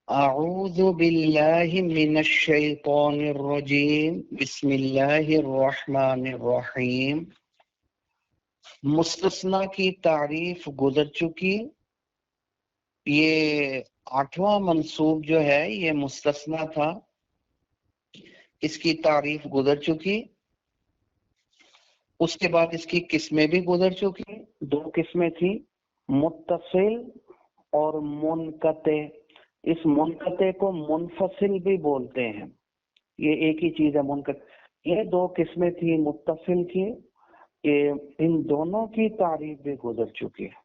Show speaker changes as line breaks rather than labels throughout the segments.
اعوذ باللہ من الشیطان الرجیم بسم اللہ الرحمن الرحیم۔ مستثنی کی تعریف گزر چکی۔ یہ 8واں منصوب جو ہے یہ مستثنی تھا، اس کی تعریف گزر چکی۔ اس کے بعد اس کی قسمیں بھی گزر چکی۔ 2 قسمیں تھیں، متصل اور منقطع۔ اس منقطع کو منفصل بھی بولتے ہیں، یہ ایک ہی چیز ہے منقطع۔ یہ 2 قسمیں تھیں متصل کی، کہ ان دونوں کی تعریف بھی گزر چکی ہے۔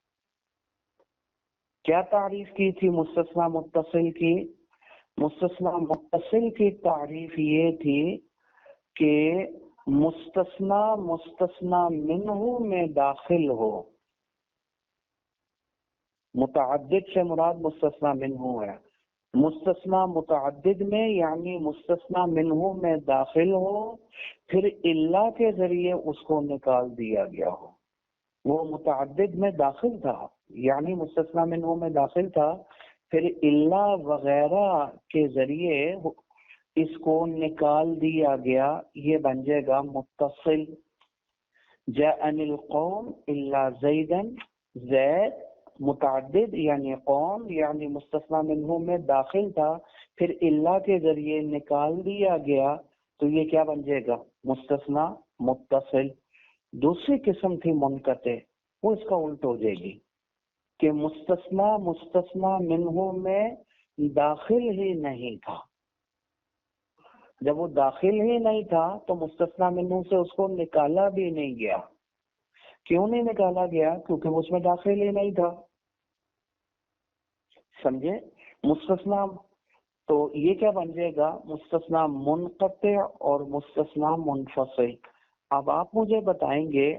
کیا تعریف کی تھی مستثنی متصل کی؟ مستثنی متصل کی تعریف یہ تھی کہ مستثنی مستثنی منہ میں داخل ہو۔ متعدد سے مراد مستثنی منہ ہے، مستثنی متعدد میں یعنی مستثنی منہ میں داخل ہو، پھر اللہ کے ذریعے اس کو نکال دیا گیا ہو۔ وہ متعدد میں داخل تھا یعنی مستثنی منہ میں داخل تھا، پھر اللہ وغیرہ کے ذریعے اس کو نکال دیا گیا، یہ بن جائے گا متصل۔ جاءنی القوم الا زیدا، زید متعدد یعنی قوم یعنی مستثنی منہ میں داخل تھا، پھر اللہ کے ذریعے نکال دیا گیا، تو یہ کیا بن جائے گا؟ مستثنی متصل۔ دوسری قسم تھی منقطع، وہ اس کا الٹ ہو جائے گی کہ مستثنی مستثنی منہ میں داخل ہی نہیں تھا۔ جب وہ داخل ہی نہیں تھا تو مستثنی منہ سے اس کو نکالا بھی نہیں گیا۔ کیوں نہیں نکالا گیا؟ کیونکہ اس میں داخل ہی نہیں تھا۔ سمجھے؟ مستثنی تو یہ کیا بن جائے گا؟ مستثنی منقطع اور مستثنی منفصل۔ اب آپ مجھے بتائیں گے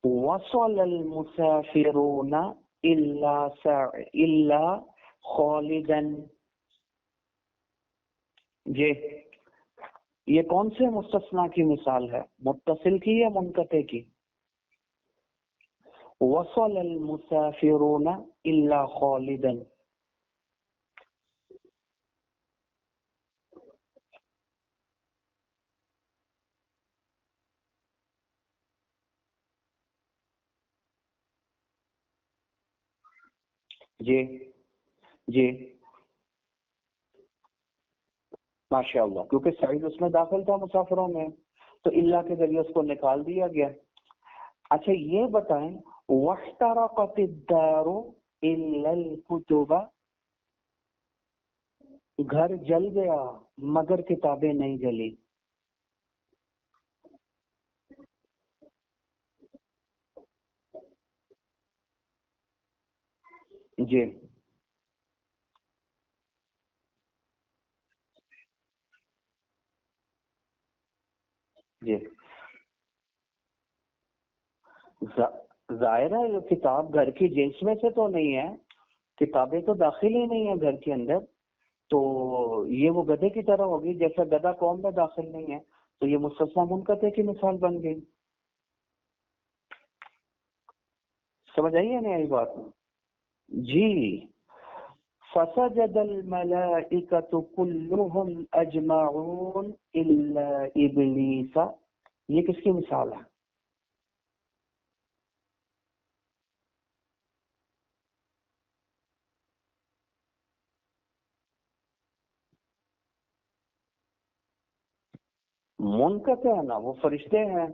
وصل المسافرون الا خالدا، یہ کون سے مستثنی کی مثال ہے؟ متصل کی یا منقطع کی؟ وصل المسافرون الا خالدا، جی ماشاء اللہ، کیونکہ سعید اس میں داخل تھا مسافروں میں، تو اللہ کے ذریعے اس کو نکال دیا گیا۔ اچھا یہ بتائیں واحترقت الدار الا الكتب، گھر جل گیا مگر کتابیں نہیں جلی۔ جی ظاہر ہے یہ کتاب گھر کی جنس میں سے تو نہیں ہے، کتابیں تو داخل ہی نہیں ہے گھر کے اندر، تو یہ وہ گدھے کی طرح ہوگی، جیسا گدھا قوم میں داخل نہیں ہے، تو یہ مستثنی منقطع کی مثال بن گئی۔ سمجھ آئی ہے نہیں آئی بات؟ جی فسجد الملائکۃ کلہم اجمعون الا ابلیس، یہ کس کی مثال ہے؟ منقطع ہے نا، وہ فرشتے ہیں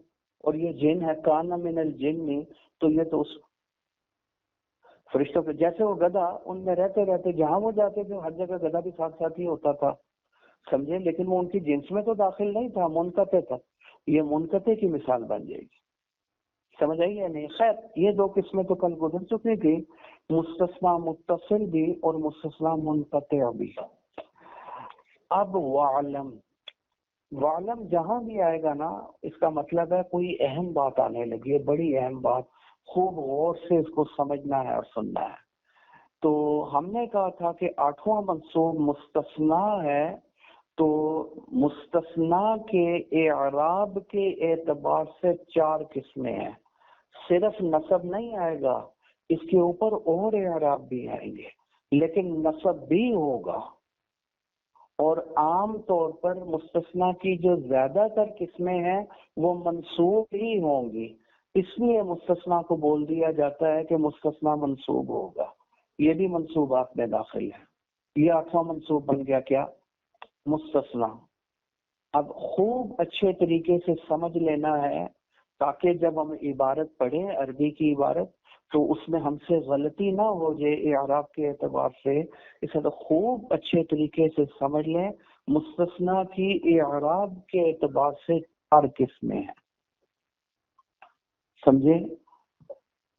اور یہ جن ہے، کان من الجن، تو یہ تو اس فرشتوں کے جیسے وہ گدھا ان میں رہتے رہتے جہاں وہ جاتے تھے ہر جگہ گدھا بھی ساتھ ساتھ ہی ہوتا تھا، سمجھے؟ لیکن وہ ان کی جنس میں تو داخل نہیں تھا، منقطع تھا، یہ منقطع کی مثال بن جائے گی۔ سمجھ آئی ہے نہیں؟ خیر یہ 2 قسمیں تو کل گزر چکی تھی، مستثنی متصل بھی اور مستثنی منقطع بھی۔ اب وعلم جہاں بھی آئے گا نا، اس کا مطلب ہے کوئی اہم بات آنے لگی ہے، بڑی اہم بات، خوب غور سے اس کو سمجھنا ہے اور سننا ہے۔ تو ہم نے کہا تھا کہ 8واں منصوب مستثنی ہے، تو مستثنی کے اعراب کے اعتبار سے 4 قسمیں ہیں، صرف نصب نہیں آئے گا، اس کے اوپر اور اعراب بھی آئیں گے، لیکن نصب بھی ہوگا، اور عام طور پر مستثنا کی جو زیادہ تر قسمیں ہیں وہ منصوب ہی ہوں گی، اس لیے مستثنا کو بول دیا جاتا ہے کہ مستثنا منصوب ہوگا۔ یہ بھی منصوبات میں داخل ہے۔ یہ 8واں منصوب بن گیا کیا؟ مستثنا۔ اب خوب اچھے طریقے سے سمجھ لینا ہے تاکہ جب ہم عبارت پڑھیں عربی کی عبارت تو اس میں ہم سے غلطی نہ ہو جائے اعراب کے اعتبار سے، اسے تو خوب اچھے طریقے سے سمجھ لیں۔ مستثنا کی اعراب کے اعتبار سے 4 قسمیں ہیں، سمجھے؟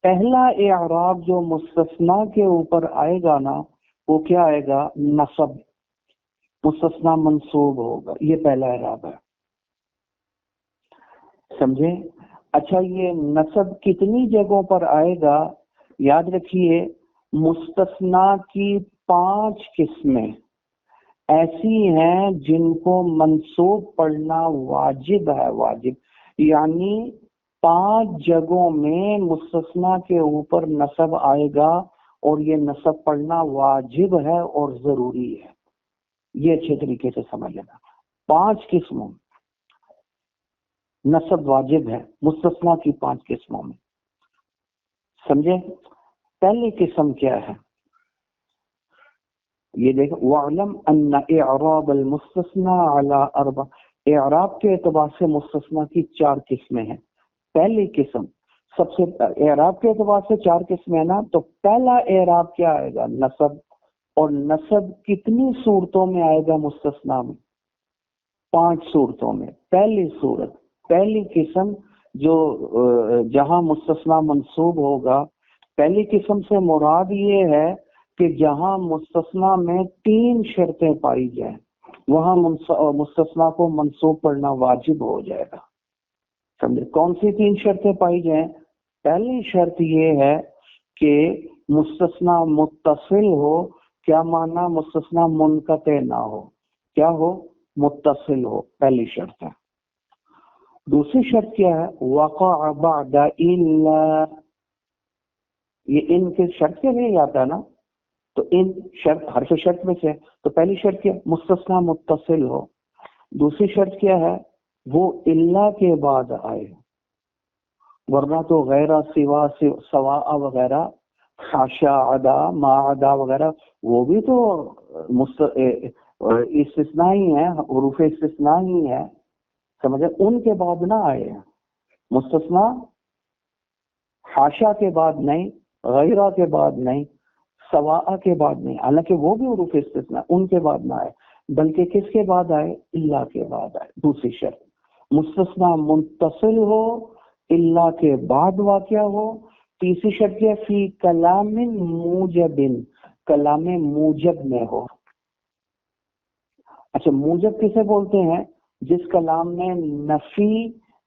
پہلا اعراب جو مستثنا کے اوپر آئے گا نا وہ کیا آئے گا؟ نصب، مستثنا منصوب ہوگا، یہ پہلا اعراب ہے، سمجھے؟ اچھا، یہ نصب کتنی جگہوں پر آئے گا؟ یاد رکھیے مستثنا کی 5 قسمیں ایسی ہیں جن کو منصوب پڑھنا واجب ہے، واجب یعنی 5 جگہوں میں مستثنا کے اوپر نصب آئے گا اور یہ نصب پڑھنا واجب ہے اور ضروری ہے۔ یہ اچھے طریقے سے سمجھ لینا، 5 قسموں نصب واجب ہے مستثنا کی 5 قسموں میں، سمجھے؟ پہلی قسم کیا ہے؟ یہ دیکھو، وَاعْلَمْ أَنَّ إِعْرَابَ الْمُسْتَثْنَى عَلَى 4، اعراب کے اعتبار سے مستثنا کی 4 قسمیں ہیں۔ پہلی قسم، سب سے اعراب کے اعتبار سے 4 قسمیں ہیں نا، تو پہلا اعراب کیا آئے گا؟ نصب۔ اور نصب کتنی صورتوں میں آئے گا مستثنا میں؟ 5 صورتوں میں۔ پہلی صورت، پہلی قسم جو جہاں مستثنا منصوب ہوگا، پہلی قسم سے مراد یہ ہے کہ جہاں مستثنا میں 3 شرطیں پائی جائیں وہاں مستثنا کو منصوب پڑھنا واجب ہو جائے گا، سمجھے؟ کون سی 3 شرطیں پائی جائیں؟ پہلی شرط یہ ہے کہ مستثنا متصل ہو۔ کیا معنی؟ مستثنا منقطع نہ ہو، کیا ہو؟ متصل ہو، پہلی شرط ہے۔ دوسری شرط کیا ہے؟ وقع بعد الا، یہ ان کے شرط کے لیے آتا ہے نا، تو ان شرط حرف شرط میں سے، تو پہلی شرط کیا؟ مستثنا متصل ہو۔ دوسری شرط کیا ہے؟ وہ الا کے بعد آئے، ورنہ تو غیر سوا سوا وغیرہ، خاشا عدا ما عدا وغیرہ وہ بھی تو استثناء ہی ہیں، حروف استثناء ہی ہیں، سمجھے؟ ان کے بعد نہ آئے، مستثنا حاشا کے بعد نہیں، غیرہ کے بعد نہیں، سواء کے بعد نہیں، حالانکہ وہ بھی حروف استثناء، ان کے بعد نہ آئے، بلکہ کس کے بعد آئے؟ الا کے بعد آئے۔ دوسری شرط، مستثنا منتصل ہو، الا کے بعد واقع ہو۔ تیسری شرط ہے فی کلام موجب، کلام موجب میں ہو۔ اچھا، موجب کسے بولتے ہیں؟ جس کلام میں نفی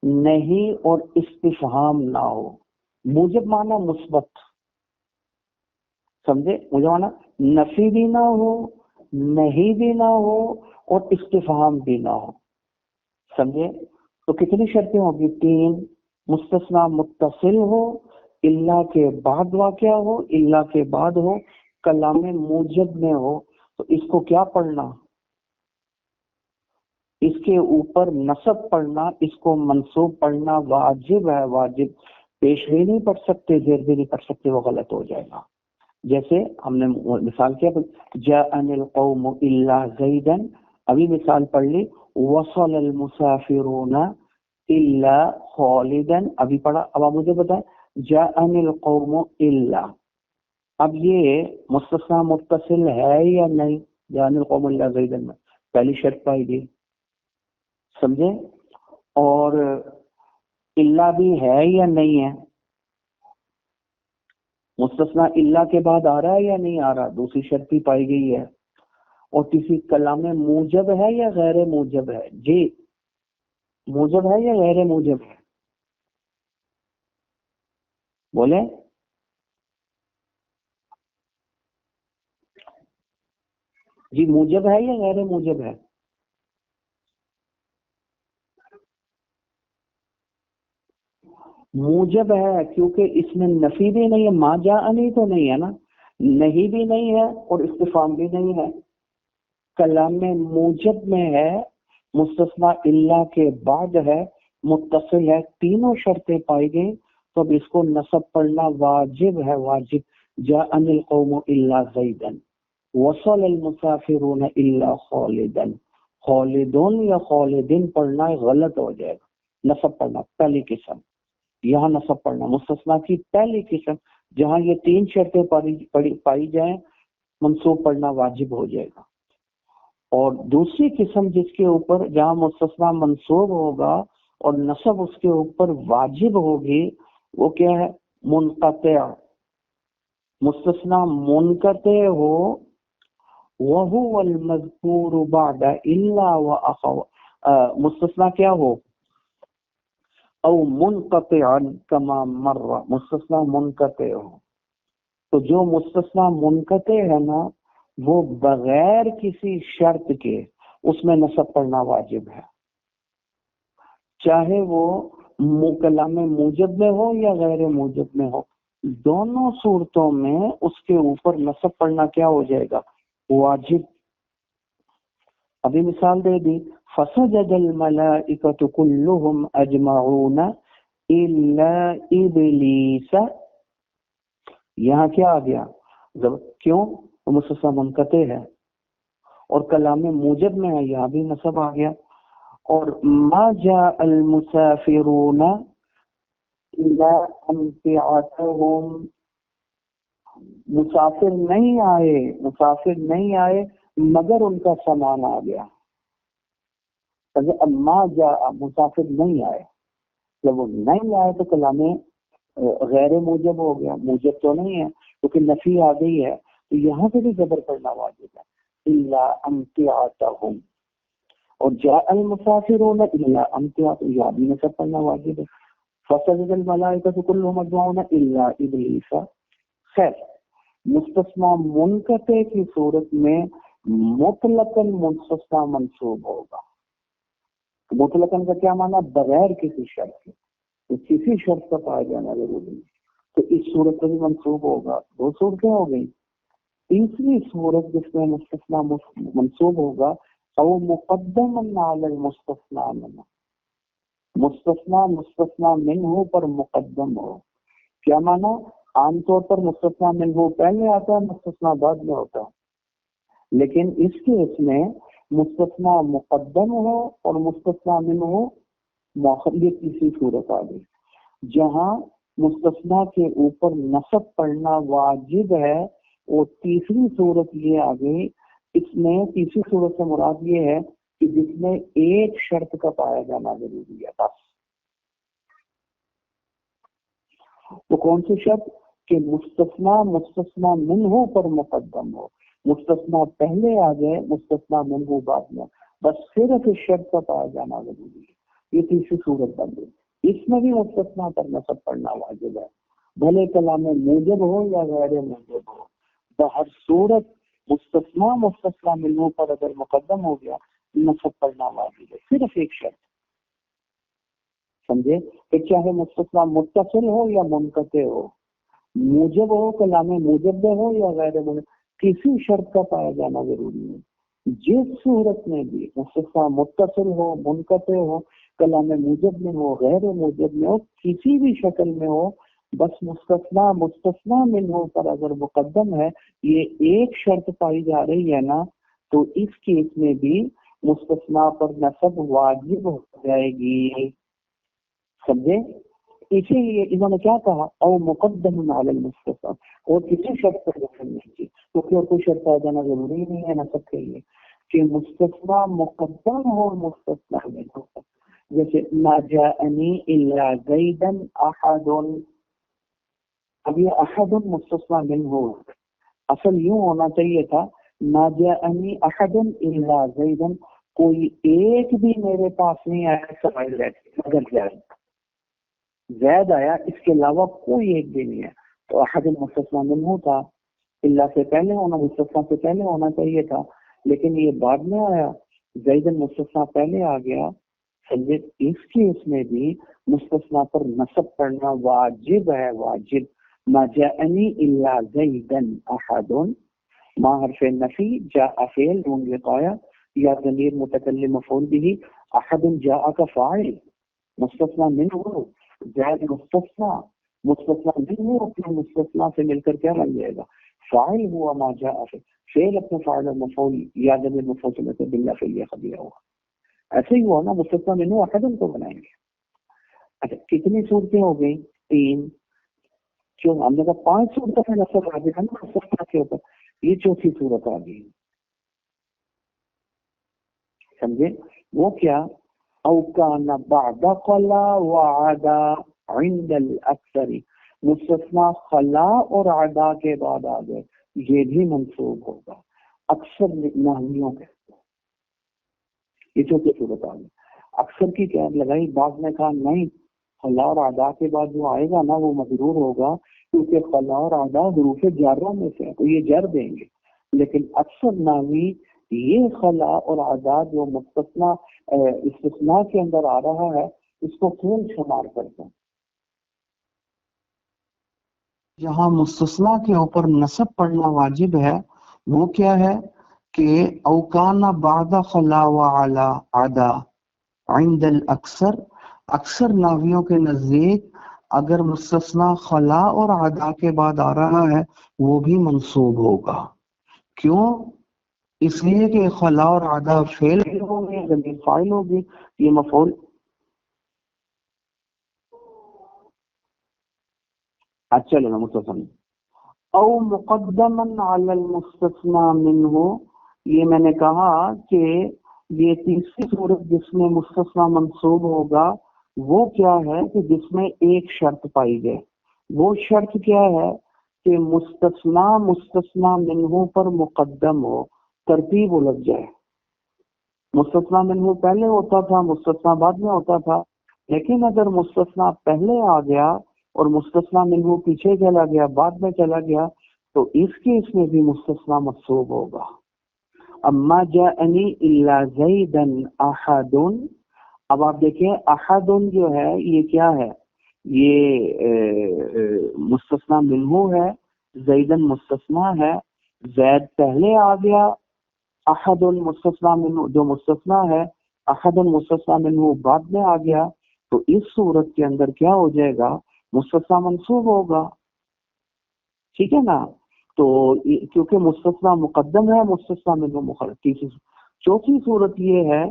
نہیں اور استفہام نہ ہو۔ موجب معنی مثبت، سمجھے؟ موجب معنی نفی بھی نہ ہو، نہیں بھی نہ ہو اور استفہام بھی نہ ہو، سمجھے؟ تو کتنی شرطیں ہوگی؟ 3۔ مستثنا متصل ہو، الا کے بعد واقع ہو، الا کے بعد ہو، کلام موجب میں ہو، تو اس کو کیا پڑھنا؟ اس کے اوپر نصب پڑھنا، اس کو منصوب پڑھنا واجب ہے، واجب۔ پیش بھی نہیں پڑھ سکتے، زیر بھی نہیں پڑھ سکتے، وہ غلط ہو جائے گا۔ جیسے ہم نے مثال کیا، جاءنی القوم الا زیدا، ابھی مثال پڑھ لی، وصل المسافرون الا خالدا، ابھی پڑھا۔ اب آپ مجھے بتائیں جاءنی القوم الا، اب یہ مستثنا متصل ہے یا نہیں؟ جاءنی القوم الا زیدا میں پہلی شرط پائی گئی، سمجھے؟ اور الا بھی ہے یا نہیں ہے؟ مستثنا الا کے بعد آ رہا ہے یا نہیں آ رہا؟ دوسری شرط بھی پائی گئی ہے۔ اور کسی کلام موجب ہے یا غیر موجب ہے؟ جی، موجب ہے یا غیر موجب ہے؟ بولے جی، موجب ہے یا غیر موجب ہے؟ موجب ہے، کیونکہ اس میں نفی بھی نہیں ہے، ما جاءنی تو نہیں ہے نا، نہیں بھی نہیں ہے اور استفہام بھی نہیں ہے. کلام موجب میں ہے، مستثنا الا کے بعد ہے، متصل ہے، تینوں شرطیں پائی گئی تو اب اس کو نصب پڑھنا واجب ہے. واجب. جاءنی القوم الا زیدا، وصل المسافرون الا خالدا. خالدون یا خالدین پڑھنا غلط ہو جائے گا. نصب پڑھنا پہلی قسم، یہاں نصب پڑھنا مستثنا کی پہلی قسم، جہاں یہ تین شرطیں پائی جائیں منصوب پڑھنا واجب ہو جائے گا. اور دوسری قسم جس کے اوپر جہاں مستثنا منصوب ہوگا اور نصب اس کے اوپر واجب ہوگی، وہ کیا ہے؟ منقطع. مستثنا منقطع ہو، وَهُوَ الْمَذْكُورُ بَعْدَ إِلَّا وَأَخَوَاتِهَا. مستثنا کیا ہو؟ او منقطعا کما مر. مستثنا منقطع ہو. تو جو مستثنا منقطع ہے نا، وہ بغیر کسی شرط کے اس میں نصب پڑھنا واجب ہے، چاہے وہ کلام موجب میں ہو یا غیر موجب میں ہو. دونوں صورتوں میں اس کے اوپر نصب پڑھنا کیا ہو جائے گا؟ واجب. ابھی مثال دے دی، فسجد الملائکۃ کلہم اجمعون الا ابلیس. یہاں کیا آ گیا؟ کیوں؟ مستثنا منقطع ہے اور کلام موجب میں ہے، یہاں بھی نصب آ گیا. اور ما جاء المسافرون الا امتعتهم. مسافر نہیں آئے مگر ان کا سامان آ گیا. ما جاء، مسافر نہیں آئے، جب وہ نہیں آئے تو کلام غیر موجب ہو گیا، موجب تو نہیں ہے کیونکہ نفی آ گئی ہے. تو یہاں پہ بھی زبر پڑھنا واجب ہے. الا امتعتهم. اور جاء المسافرون الا امتعتهم، یہاں بھی نصب پڑھنا واجب ہے. فسجد الملائکۃ کلہم اجمعون الا ابلیس. خیر، مستثنا منقطع کی صورت میں مطلقاً مستثنا منصوب ہوگا. مطلقاً کا کیا معنی؟ بغیر کسی شرط کے. تو کسی شرط کا پایا جانا ضروری ہے، تو اس صورت میں بھی منصوب ہوگا. دو صورتیں ہو گئی. تیسری صورت جس میں مستثنا منصوب ہوگا، او مقدم علی المستثنا منہ. مستثنا منہ پر مقدم ہو. کیا معنی؟ عام طور پر مستثنا منہ پہلے آتا ہے، مستثنا بعد میں ہوتا ہے، لیکن اس کیس میں مستثنا مقدم ہو اور مستثنا منہ مؤخر. یہ تیسری صورت آ گئی جہاں مستثنا کے اوپر نصب پڑھنا واجب ہے. اور تیسری صورت یہ آ گئی، اس میں تیسری صورت سے مراد یہ ہے کہ جس میں ایک شرط کا پایا جانا ضروری ہے بس. تو کون سی شرط؟ کہ مستثنا منہ پر مقدم ہو. مستثنا پہلے آ جائے، مستثنا منہ بعد میں، بس صرف اس شرط کا پایا جانا ضروری ہے. یہ تیسری صورت بن گئی. اس میں بھی مستثنا پر نصب پڑھنا واجب ہے، بھلے کلام موجب ہو یا غیر موجب ہو. بہر صورت مستثنا منہ پر اگر مقدم ہو گیا نصب پڑھنا واجب ہے. صرف ایک شرط، سمجھے، کہ چاہے مستثنا متصل ہو یا منقطع ہو، موجب ہو کلام موجب میں ہو یا غیر موجب، کسی شرط کا پایا جانا ضروری ہے. جس صورت میں بھی مستثنا متصل ہو، منقطع ہو، کلام موجب میں ہو، غیر موجب میں ہو، کسی بھی شکل میں ہو، بس مستثنا منہ پر اگر مقدم ہے، یہ ایک شرط پائی جا رہی ہے نا، تو اس کیس میں بھی مستثنا پر نصب واجب ہو جائے گی. سمجھے؟ اسی لیے انہوں نے کیا کہا، او مقدم علی المستثنا، اور کسی شرط پر نصب نہیں کی، کیونکہ اور کوئی شرط پایا جانا ضروری نہیں ہے نصب کے لیے کہ مستثنا مقدم ہو مستثنا منہ. جیسے ما جاءنی الا زیدا احد. اب یہ احد مستثنا منہ، اصل یوں ہونا چاہیے تھا ما جاءنی احد الا زیدا، کوئی ایک بھی میرے پاس نہیں آیا سوائے زید، مگر زید آیا، اس کے علاوہ کوئی ایک بھی نہیں ہے. تو احد مستثنا منہ تھا، الا سے پہلے ہونا، مستثنا سے پہلے ہونا چاہیے تھا، لیکن یہ بعد میں آیا. زید مستثنا پہلے آ گیا. اس کیس میں بھی مستثنا پر نصب پڑھنا واجب ہے، واجب. ما جاءنی الا زیدا احد، ما حرف نفی، جاء فعل نون وقایا یا ضمیر متکلم مفعول به، احد جاء کا فاعل، مستثنی منہ زید مستثنی، مستثنی منہ اپنے مستثنی سے مل کر کیا بن جائے گا؟ فاعل ہوا ما جاء فعل اپنے فاعل اور مفعول یا ضمیر مفعول سے مل کر باللہ فعل خبیرہ ہوگا. ایسے ہی ہوا نا، مستثنی منہ احد کو بنائیں گے. اچھا کتنی صورتیں ہو گئی؟ 3. جو ہم نے کہا 5 صورتوں میں نصب آ گیا نا مستثنی کے اوپر، یہ چوتھی صورت آ گئی. سمجھے؟ وہ کیا؟ او کان بعد خلا وعدا عند الاکثر، مستثنی خلا اور عدا کے بعد آ گئے، یہ بھی منصوب ہوگا اکثر نحویوں کے. یہ چوتھی صورت آ گئی. اکثر کی کیا لگائی؟ بعض نے کہا نہیں، خلا اور عدا کے بعد جو آئے گا نا وہ مجرور ہوگا، کیونکہ خلا اور عدا حروف جاروں میں سے تو یہ جر دیں گے. لیکن اکثر نحوی یہ خلا اور عدا جو مستثنا استثناء کے اندر آ رہا ہے اس کو فعل شمار کرتے ہیں. جہاں مستثنا کے اوپر نصب پڑھنا واجب ہے وہ کیا ہے کہ اوکان بعد خلا وعلا عدا عند الاکثر، اکثر ناویوں کے نزدیک اگر مستثنا خلا اور عدا کے بعد آ رہا ہے وہ بھی منصوب ہوگا. کیوں؟ اس لیے کہ خلا اور عدا فعل ہوگی، ضمیر فاعل ہوگی، یہ مفعول. اچھا لینا مستثنا او مقدما علی المستثنا منہ، یہ میں نے کہا کہ یہ تیسری صورت جس میں مستثنا منصوب ہوگا وہ کیا ہے کہ جس میں ایک شرط پائی گئے. وہ شرط کیا ہے کہ مستثنا منہ پر مقدم ہو، ترتیب الٹ جائے. مستثنا منہ پہلے ہوتا تھا، مستثنا بعد میں ہوتا تھا، لیکن اگر مستثنا پہلے آ گیا اور مستثنا منہ پیچھے چلا گیا، بعد میں چلا گیا، تو اس کیس میں بھی مستثنا منصوب ہوگا. اما جاءنی الا زیدا احد، اب آپ دیکھیں احد جو ہے یہ کیا ہے؟ یہ مستثنا منہ ہے، زیدن مستثنا ہے، زید پہلے آ گیا، احد مستثنا منہ جو مستثنا ہے، احد مستثنا منہ بعد میں آ گیا، تو اس صورت کے اندر کیا ہو جائے گا؟ مستثنا منصوب ہوگا. ٹھیک ہے نا؟ تو کیونکہ مستثنا مقدم ہے، مستثنا منہ مخالف. چوتھی صورت یہ ہے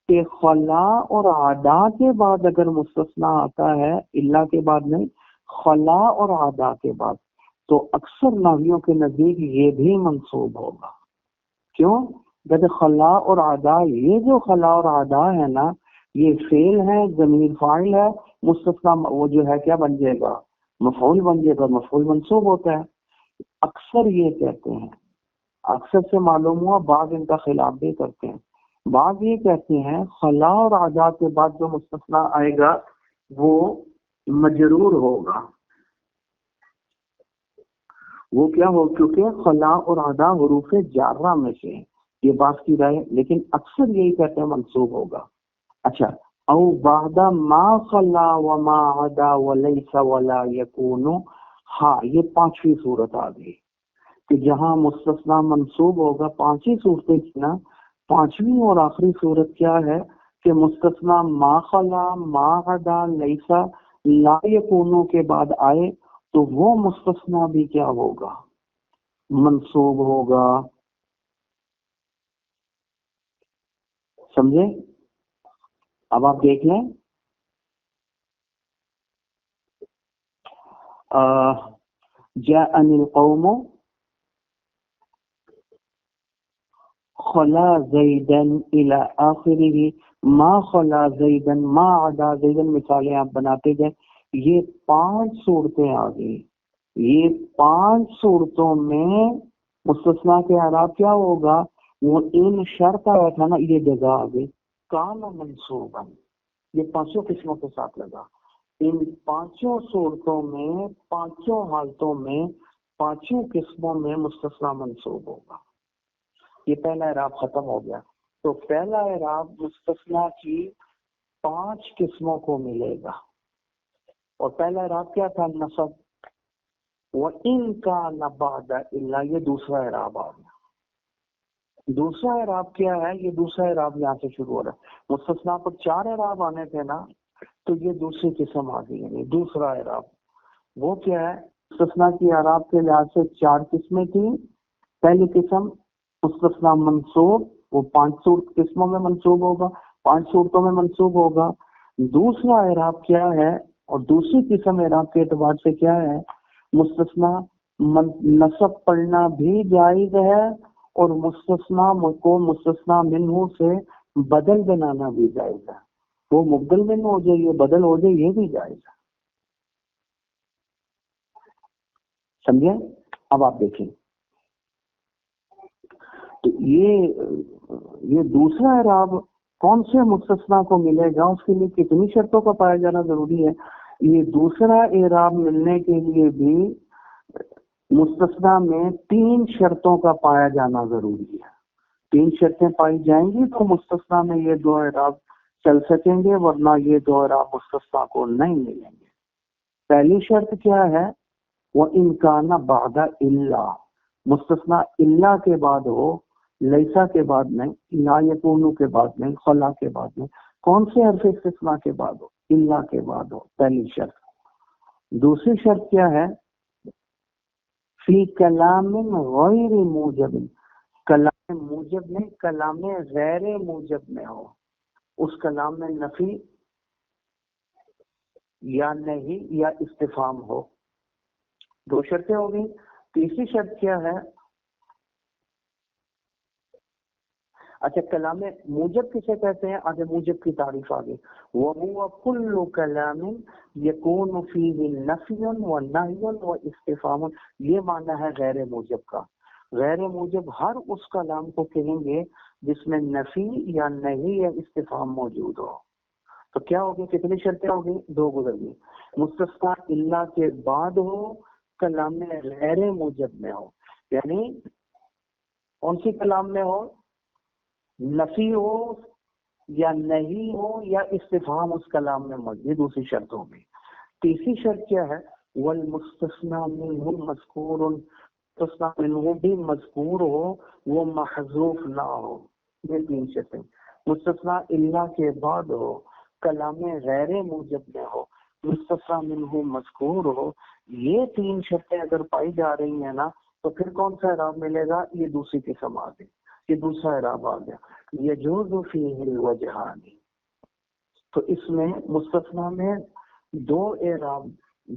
کہ خلا اور عدا کے بعد اگر مستثنا آتا ہے، الا کے بعد نہیں، خلا اور عدا کے بعد، تو اکثر نحویوں کے نزدیک یہ بھی منصوب ہوگا. کیوں؟ جب خلا اور عدا، یہ جو خلا اور عدا ہے نا یہ فعل ہے، ضمیر فاعل ہے، مستثنا وہ جو ہے کیا بن جائے گا؟ مفعول بن جائے گا، مفعول منصوب ہوتا ہے. اکثر یہ کہتے ہیں، اکثر سے معلوم ہوا بعض ان کا خلاف بھی کرتے ہیں. بعض یہ کہتے ہیں خلا اور عدا کے بعد جو مستثنا آئے گا وہ مجرور ہوگا. وہ کیا ہو؟ کیونکہ خلا اور عدا حروف جارہ میں سے ہیں. یہ بات کی رائے، لیکن اکثر یہی کہتے ہیں منصوب ہوگا. اچھا، او بعد ما خلا وما عدا وليس ولا يكون، ہاں یہ پانچویں صورت آ گئی کہ جہاں مستثنا منصوب ہوگا. پانچ ہی صورتیں تھی نا. پانچویں اور آخری صورت کیا ہے کہ مستثنا ما خلا ما عدا لیسا لا یکونو کے بعد آئے تو وہ مستثنا بھی کیا ہوگا؟ منصوب ہوگا. سمجھے؟ اب آپ دیکھ لیں جاءنی القوم خلا زیدن الى آخرہ، ما خلا زیدن ما عدا زیدن، مثالیں آپ بناتے گئے. یہ 5 صورتیں آ گئی. یہ 5 صورتوں میں مستثنا کے اعراب کیا ہوگا؟ وہ ان شرط آیا تھا نا، یہ جگہ آ گئی کان منصوبا. یہ 5 قسموں کے ساتھ لگا. ان 5 صورتوں میں، 5 حالتوں میں، 5 قسموں میں مستثنا منصوب ہوگا. یہ پہلا اعراب ختم ہو گیا. تو پہلا اعراب مستثنا کی 5 قسموں کو ملے گا. اور پہلا اعراب کیا تھا؟ نصب. وَإِن كَانَ بَعْدَ إِلَّا، یہ دوسرا اعراب آ گیا۔ دوسرا اعراب کیا ہے؟ یہ دوسرا اعراب یہاں سے شروع ہو رہا ہے۔ مستثنا پر 4 اعراب آنے تھے نا، تو یہ دوسری قسم آ گئی، یعنی دوسرا اعراب۔ وہ کیا ہے؟ مستثنا کی اعراب کے لحاظ سے 4 قسمیں تھیں۔ پہلی قسم مستثنا منصوب، وہ 5 قسموں میں منصوب ہوگا، 5 صورتوں میں منصوب ہوگا۔ دوسرا اعراب کیا ہے، اور دوسری قسم اعراب کے اعتبار سے کیا ہے؟ مستثنا نصب پڑھنا بھی جائز ہے، اور مستثنا کو مستثنا منہ سے بدل بنانا بھی جائز ہے۔ وہ مبدل منہ ہو جائے، یہ بدل ہو جائے، یہ بھی جائز ہے۔ سمجھے؟ اب آپ دیکھیں تو یہ دوسرا اعراب کون سے مستثنا کو ملے گا، اس کے لیے کتنی شرطوں کا پایا جانا ضروری ہے؟ یہ دوسرا اعراب ملنے کے لیے بھی مستثنا میں 3 شرطوں کا پایا جانا ضروری ہے۔ 3 شرطیں پائی جائیں گی تو مستثنا میں یہ 2 اعراب چل سکیں گے، ورنہ یہ 2 اعراب مستثنا کو نہیں ملیں گے۔ پہلی شرط کیا ہے؟ وَإِن كَانَ بَعْدَ إِلَّا، مستثنا الا کے بعد ہو، لیسا کے بعد نہیں، لا یکونو کے بعد نہیں، خلا کے بعد نہیں۔ کون سے حرف استثناء کے بعد ہو؟ الا کے بعد ہو، پہلی شرط۔ دوسری شرط کیا ہے؟ فی کلام غیر موجب، کلام موجب میں، کلام غیر موجب میں ہو، اس کلام میں نفی یا نہیں یا استفہام ہو۔ 2 شرطیں ہو گئی۔ تیسری شرط کیا ہے؟ اچھا، کلام موجب کسے کہتے ہیں؟ آگے موجب کی تعریف آگے، وَهُوَ كُلُّ كَلَامٍ يَكُونُ فِيهِ نَفْيٌ وَنَهْيٌ وَاسْتِفْهَامٌ، یہ معنی ہے غیر موجب کا۔ غیر موجب ہر اس کلام کو کہیں گے جس میں نفی یا نہیں یا استفہام موجود ہو۔ تو کیا ہوگی؟ کتنی شرطیں ہوگی؟ 2 گزر گئی۔ مستثنا الا کے بعد ہو، کلام غیر موجب میں ہو، یعنی کون سی کلام میں ہو؟ نفی ہو یا نہیں ہو یا استفہام اس کلام میں موجود، یہ دوسری شرط ہوگی۔ تیسری شرط کیا ہے؟ والمستثنى منہ مذکور، مستثنی منہ بھی مذکور ہو، وہ محذوف نہ ہو۔ یہ 3 شرطیں۔ مستثنی الا کے بعد ہو، کلام غیر موجب میں ہو، مستثنی منہ مذکور ہو، یہ 3 شرطیں اگر پائی جا رہی ہیں نا، تو پھر کون سا اعراب ملے گا؟ یہ دوسری قسم آ گئی، یہ دوسرا اعراب آ گیا، یجوز فیہ الوجہان۔ تو اس میں مستثنی میں 2 اعراب،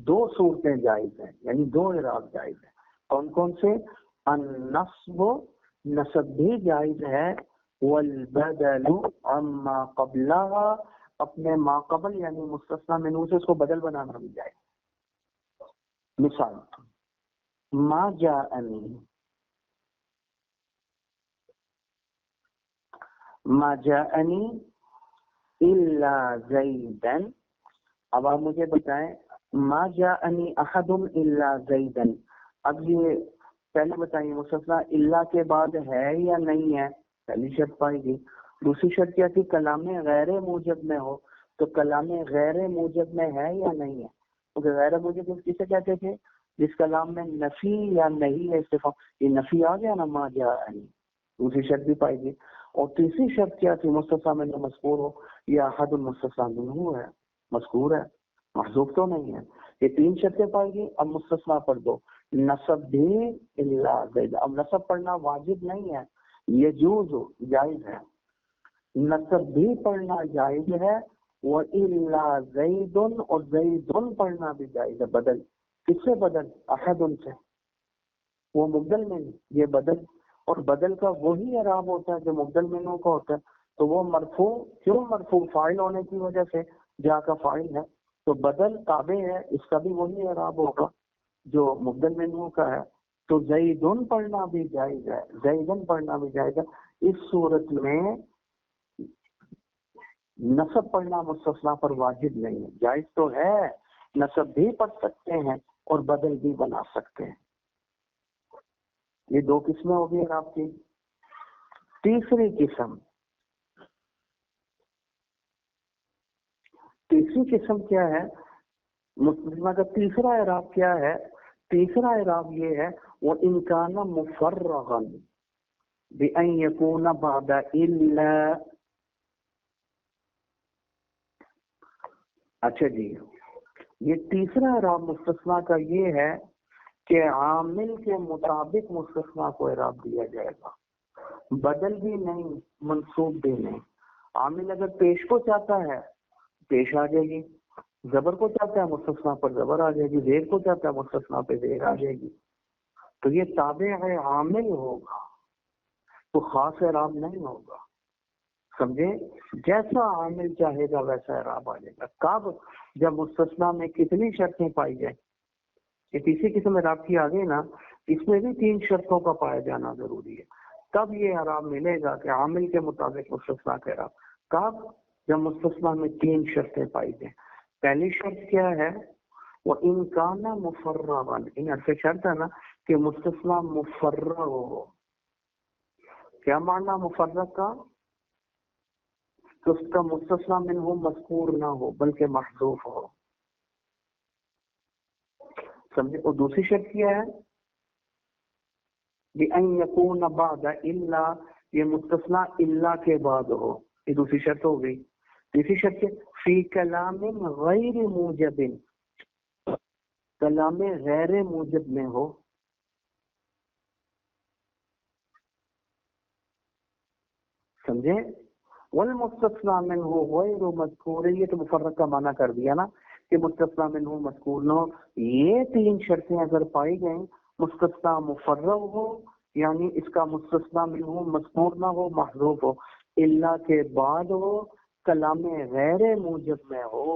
2 صورتیں جائز ہیں، یعنی 2 اعراب جائز ہیں۔ کون کون سے؟ النصب، نصب بھی جائز ہے، والبدل عما قبلها، اپنے ما قبل یعنی مستثنی منہ سے اس کو بدل بنانا بھی جائز۔ مثال، ما جاءنی، ما جاءنی الا زیدا۔ اب آپ مجھے بتائیں، ما جاءنی احد الا زیدا، اب یہ پہلے بتائیے مستثنی الا کے بعد ہے یا نہیں ہے؟ پہلی شرط پائی گئی۔ دوسری شرط کیا تھی؟ کلام غیر موجب میں ہو، تو کلام غیر موجب میں ہے یا نہیں ہے؟ کیونکہ غیر موجب کسے کہتے تھے؟ جس کلام میں نفی یا نہیں ہے استفہام، یہ نفی آ گیا نا، ما جاءنی، دوسری شرط بھی پائی گئی۔ اور تیسری شرط کیا تھی؟ مستثنی منہ مذکور ہو، یا احد المستثنی منہ ہے، مذکور ہے، محذوف تو نہیں ہے۔ یہ 3 شرطیں پائی گئی۔ اب مستثنی پر 2، نصب بھی الا زید، اب نصب پڑھنا واجب نہیں ہے، یجوز جائز ہے، نصب بھی پڑھنا جائز ہے، وَإِلَّا زَيْدٌ، اور زیدٌ پڑھنا بھی جائز ہے، بدل، کس سے بدل؟ احد سے، وہ مبدل میں، یہ بدل، اور بدل کا وہی اعراب ہوتا ہے جو مبدل منہ کا ہوتا ہے، تو وہ مرفوع، کیوں مرفوع؟ فاعل ہونے کی وجہ سے، جا کا فاعل ہے، تو بدل تابع ہے، اس کا بھی وہی اعراب ہوگا جو مبدل منہ کا ہے۔ تو زیدن پڑھنا بھی جائز ہے، زیدن پڑھنا بھی جائز ہے۔ اس صورت میں نصب پڑھنا مستثنی پر واجب نہیں ہے، جائز تو ہے، نصب بھی پڑھ سکتے ہیں اور بدل بھی بنا سکتے ہیں۔ یہ 2 قسمیں ہو گئی آپ کی۔ تیسری قسم کیا ہے؟ مستثنی کا تیسرا اعراب کیا ہے؟ تیسرا اعراب یہ ہے وَإِنْ كَانَ مُفَرَّغًا بِأَنْ يَكُونَ بَعْدَ إِلَّا. اچھا جی، یہ تیسرا اعراب مستثنیٰ کا یہ ہے کہ عامل کے مطابق مستثنیٰ کو اعراب دیا جائے گا، بدل بھی نہیں منصوب بھی نہیں. عامل اگر پیش کو چاہتا ہے پیش آ جائے گی، زبر کو چاہتا ہے مستثنیٰ پر زبر آ جائے گی، زیر کو چاہتا ہے مستثنیٰ پہ زیر آ جائے گی. تو یہ تابع ہے عامل ہوگا، تو خاص اعراب نہیں ہوگا. سمجھے؟ جیسا عامل چاہے گا ویسا اعراب آ جائے گا. کب؟ جب مستثنیٰ میں کتنی شرطیں پائی جائیں. یہ تیسری قسم اعراب کی آگے نا، اس میں بھی 3 شرطوں کا پایا جانا ضروری ہے، تب یہ اعراب ملے گا کہ عامل کے مطابق مستثنیٰ کا اعراب. کب؟ جب مستثنیٰ میں 3 شرطیں پائی جائیں. پہلی شرط کیا ہے؟ وَإِنْ كَانَ مُفَرَّغًا، ان حرف شرط ہے نا کہ مستثنیٰ مفرغ ہو. کیا معنی مفرغ کا؟ کہ اس کا مستثنیٰ منہ مذکور نہ ہو بلکہ محذوف ہو. سمجھے؟ اور دوسری شرط کیا ہے؟ بِأَنْ يَكُونَ بَعْدَ إِلَّا، یہ مستثنیٰ الا کے بعد ہو. یہ دوسری شرط ہو گئی. تیسری شرط فی کلام غیر موجب، کلام غیر موجب میں ہو. سمجھے؟ والمستثنى منه غیر مذکور، یہ تو مفرق کا معنی کر دیا نا کہ مستثنى منه مذکور نہ ہو. یہ 3 شرطیں اگر پائی گئیں، مستثنیٰ مفرغ ہو یعنی اس کا مستثنیٰ منه مذکور نہ ہو محذوف ہو، الا کے بعد ہو، کلام غیر موجب میں ہو،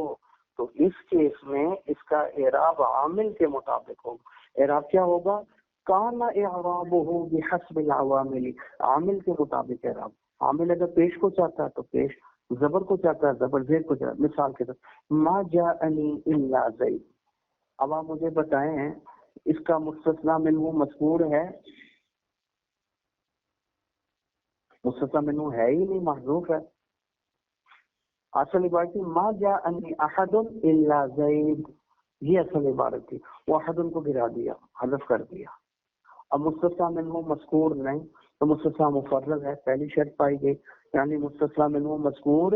تو اس کیس میں اس کا اعراب عامل کے مطابق ہوگا. اعراب کیا ہوگا؟ کان اعرابہ بحسب العوامل، عامل کے مطابق اعراب. عامل اگر پیش کو چاہتا ہے تو پیش، زبر کو چاہتا ہے زبر، زیر کو چاہتا ہے. مثال کے طور ما جاءنی الا زید. اب آپ مجھے بتائیں اس کا مستثنیٰ منہ مذکور ہے؟ مستثنیٰ منہ ہے ہی نہیں، محذوف ہے. اصل عبارت تھی ما جاءنی احد الا زید، یہ اصل عبارت تھی. وہ احد کو گرا دیا، حذف کر دیا. اب مستثنیٰ منہ مذکور نہیں تو مستثنیٰ مفرغ ہے. پہلی شرط پائی گئی یعنی مستثنیٰ منہ مذکور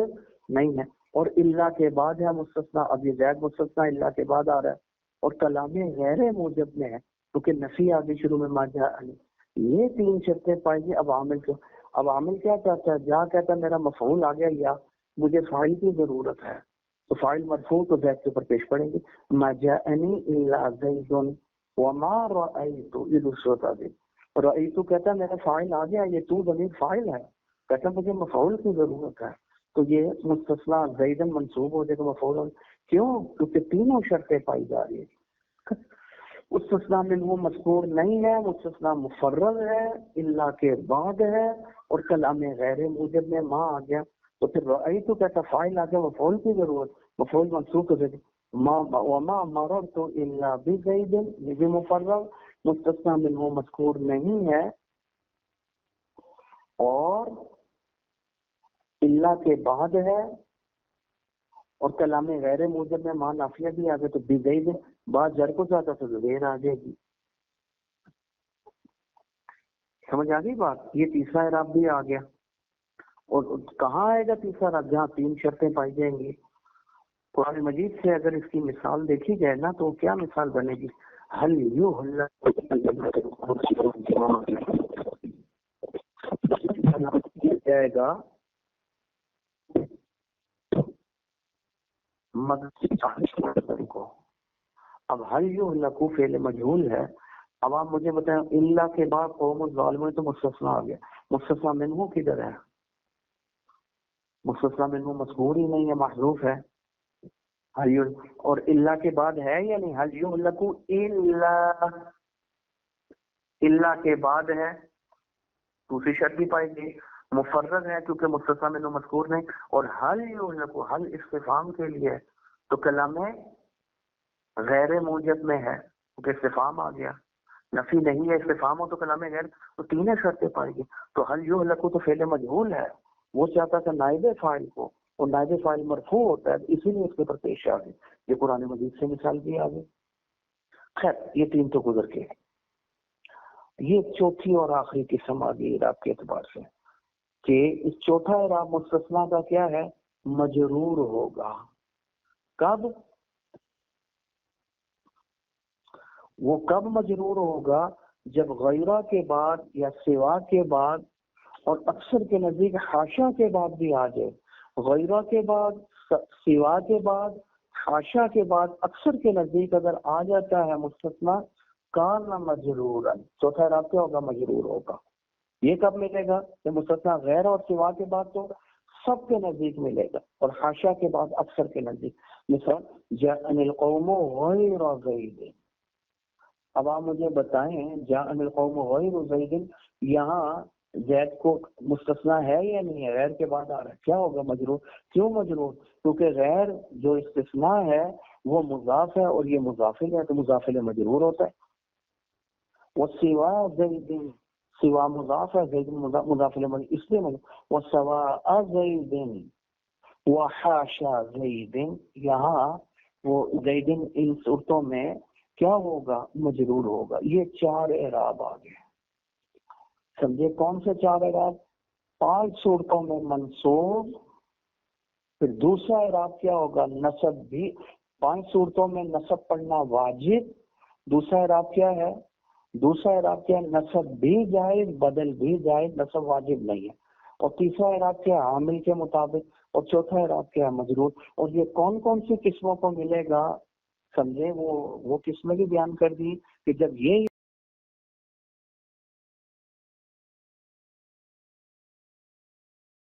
نہیں ہے، اور الا کے بعد ہے مستثنیٰ. اب یہ زید مستثنیٰ الا کے بعد آ رہا ہے اور کلام غیر موجب میں ہے کیونکہ نفی آگے شروع میں ما جاءنی. یہ 3 شرطیں پائی گئی. اب عامل کو، اب عامل کیا چاہتا ہے؟ جا کہتا ہے میرا مفعول آ گیا یا مجھے فاعل کی ضرورت ہے، تو فاعل مرفوع تو زید کے اوپر پیش پڑیں گے. ما جاءنی الا زید وما رأیت، یہ دوسرا تعبیر. رأیت کہتا ہے میرا فاعل آ گیا، یہ تو ضمیر فاعل ہے، کہتا ہے مجھے مفعول کی ضرورت ہے، تو یہ مستثنیٰ زیدن منصوب ہو جائے گا مفعول. کیوں؟ کیونکہ تینوں شرطیں پائی جا رہی ہیں. مستثنیٰ منہ مذکور نہیں ہے، مستثنیٰ مفرغ ہے، الا کے بعد ہے، اور کلام غیر موجب میں ما آ گیا. تو پھر رأیت کہتا فاعل آ گیا، مفعول کی ضرورت، مفعول منصوب کر دیں. وما مررت الا بزید، یہ بھی مفرغ، مستثنیٰ منہ مذکور نہیں ہے، اور الا کے بعد ہے، اور کلام غیر موجب میں ماں نافیہ بھی آ گئے تو بزید بعد جر کو چاہتا تو زیر آ جائے گی. سمجھ آ گئی بات؟ یہ تیسرا اعراب بھی آ گیا. اور کہاں آئے گا تیسرا اعراب؟ جہاں 3 شرطیں پائی جائیں گی. قرآن مجید سے اگر اس کی مثال دیکھی جائے نا تو کیا مثال بنے گی؟ حل جائے گا کو. اب حل یہلکو فعل مجہول ہے. اب آپ مجھے بتائیں اللہ کے بعد قوم الظالمین تو مستثنیٰ آ گیا، مستثنیٰ منہ کدھر ہے؟ مستثنیٰ منہ مذکور ہی نہیں ہے، محذوف ہے. اور اللہ کے بعد ہے یا نہیں؟ حل یہلکو اللہ کے بعد ہے، دوسری شرط بھی پائی گئی. مفرغ ہے کیونکہ مستثنیٰ منہ مذکور نہیں، اور حل یہلکو، حل استفہام کے لیے، تو کلام غیر موجب میں ہے کیونکہ استفہام آ گیا. نفی نہیں ہے، استفہام ہو تو کلام غیر، تو 3 شرطیں پائی گئی. تو حل یہلکو تو فعل مجہول ہے، وہ چاہتا تھا نائب فاعل کو، اور نائب فاعل مرفوع ہوتا ہے، اسی لیے اس کے پر پیش آ گئی. یہ قرآن مجید سے مثال بھی آ گئی. خیر یہ تین تو گزر کے، یہ چوتھی اور آخری قسم آ گئی اعراب کے اعتبار سے کہ اس چوتھا اعراب مستثنیٰ کا کیا ہے؟ مجرور ہوگا. کب؟ وہ کب مجرور ہوگا؟ جب غیرہ کے بعد یا سوا کے بعد اور اکثر کے نزدیک حاشا کے بعد بھی آ جائے. غیرہ کے بعد، سوا کے بعد، حاشا کے بعد، اکثر کے نزدیک اگر آ جاتا ہے مستثنیٰ کان مجرورا، چوتھا اعراب کیا ہوگا؟ مجرور ہوگا. یہ کب ملے گا؟ کہ مستثنیٰ غیر اور سوا کے بعد تو سب کے نزدیک ملے گا، اور حاشا کے بعد اکثر کے نزدیک. مثال جاءنی القوم غیر زید. اب آپ مجھے بتائیں جاءنی القوم غیر زید، یہاں زید کو مستثنیٰ ہے یا نہیں ہے؟ غیر کے بعد آ رہا ہے، کیا ہوگا؟ مجرور. کیوں مجرور؟ کیونکہ غیر جو استثناء ہے وہ مضاف ہے اور یہ مضاف ہے، تو مضاف الیہ مجرور ہوتا ہے. وہ سوا زید، سوا مضاف ہے، زید مضاف الیہ مجرور، اس لیے وہ سوا زید وحاشا زید، یہاں وہ زید ان صورتوں میں کیا ہوگا؟ مجرور ہوگا. یہ چار اعراب آ گئے. سمجھے کون سے چار اعراب؟ 5 صورتوں میں منصوب، پھر دوسرا اعراب کیا ہوگا؟ نصب بھی. 5 صورتوں میں نصب پڑھنا واجب. دوسرا اعراب کیا ہے؟ دوسرا اعراب کیا ہے؟ نصب بھی جائز، بدل بھی جائز، نصب واجب نہیں ہے. اور تیسرا اعراب کیا ہے؟ عامل کے مطابق. اور چوتھا اعراب کیا ہے؟ مجرور. اور یہ کون کون سی قسموں کو ملے گا سمجھے، وہ قسمیں بھی بیان کر دی کہ جب یہ